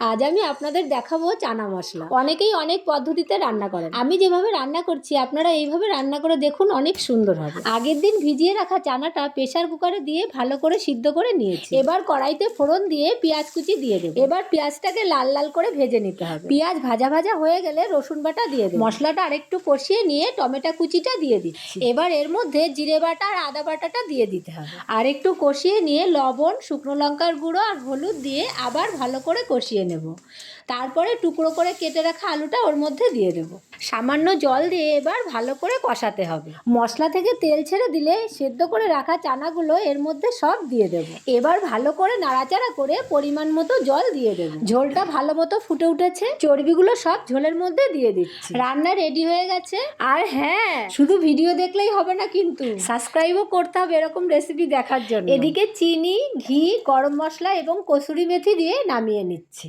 আজ আমি আপনাদের দেখাবো চানা মশলা। অনেকেই অনেক পদ্ধতিতে রান্না করেন, আমি যেভাবে রান্না করছি আপনারা এইভাবে রান্না করে দেখুন, অনেক সুন্দর হবে। আগের দিন ভিজিয়ে রাখা চানাটা প্রেসার কুকারে দিয়ে ভালো করে সিদ্ধ করে নিয়েছি। এবার কড়াইতে ফোড়ন দিয়ে পেঁয়াজ কুচি দিয়ে দেবো। এবার পেঁয়াজটাকে লাল লাল করে ভেজে নিতে হবে। পেঁয়াজ ভাজা ভাজা হয়ে গেলে রসুন বাটা দিয়ে দেবো। মশলাটা আরেকটু কষিয়ে নিয়ে টমেটো কুচিটা দিয়ে দিচ্ছি। এবার এর মধ্যে জিরে বাটা আর আদা বাটাটা দিয়ে দিতে হবে। আর একটু কষিয়ে নিয়ে লবণ, শুকনো লঙ্কার গুঁড়ো আর হলুদ দিয়ে আবার ভালো করে কষিয়ে নেব। তারপরে টুকরো করে কেটে রাখা আলুটা ওর মধ্যে দিয়ে দেব। সামান্য জল দিয়ে এবার ভালো করে কষাতে হবে। মশলা থেকে তেল ছেড়ে দিলে সেদ্ধ করে রাখা চানাগুলো এর মধ্যে সব দিয়ে দেব। এবার ভালো করে নাড়াচাড়া করে পরিমাণ মতো জল দিয়ে দেব। ঝোলটা ভালো মতো ফুটে উঠেছে, চর্বিগুলো সব ঝোলের মধ্যে দিয়ে দিচ্ছি। রান্না রেডি হয়ে গেছে। আর হ্যাঁ, শুধু ভিডিও দেখলেই হবে না, কিন্তু সাবস্ক্রাইবও করতে হবে এরকম রেসিপি দেখার জন্য। এদিকে চিনি, ঘি, গরম মশলা এবং কসুরি মেথি দিয়ে নামিয়ে নিচ্ছি।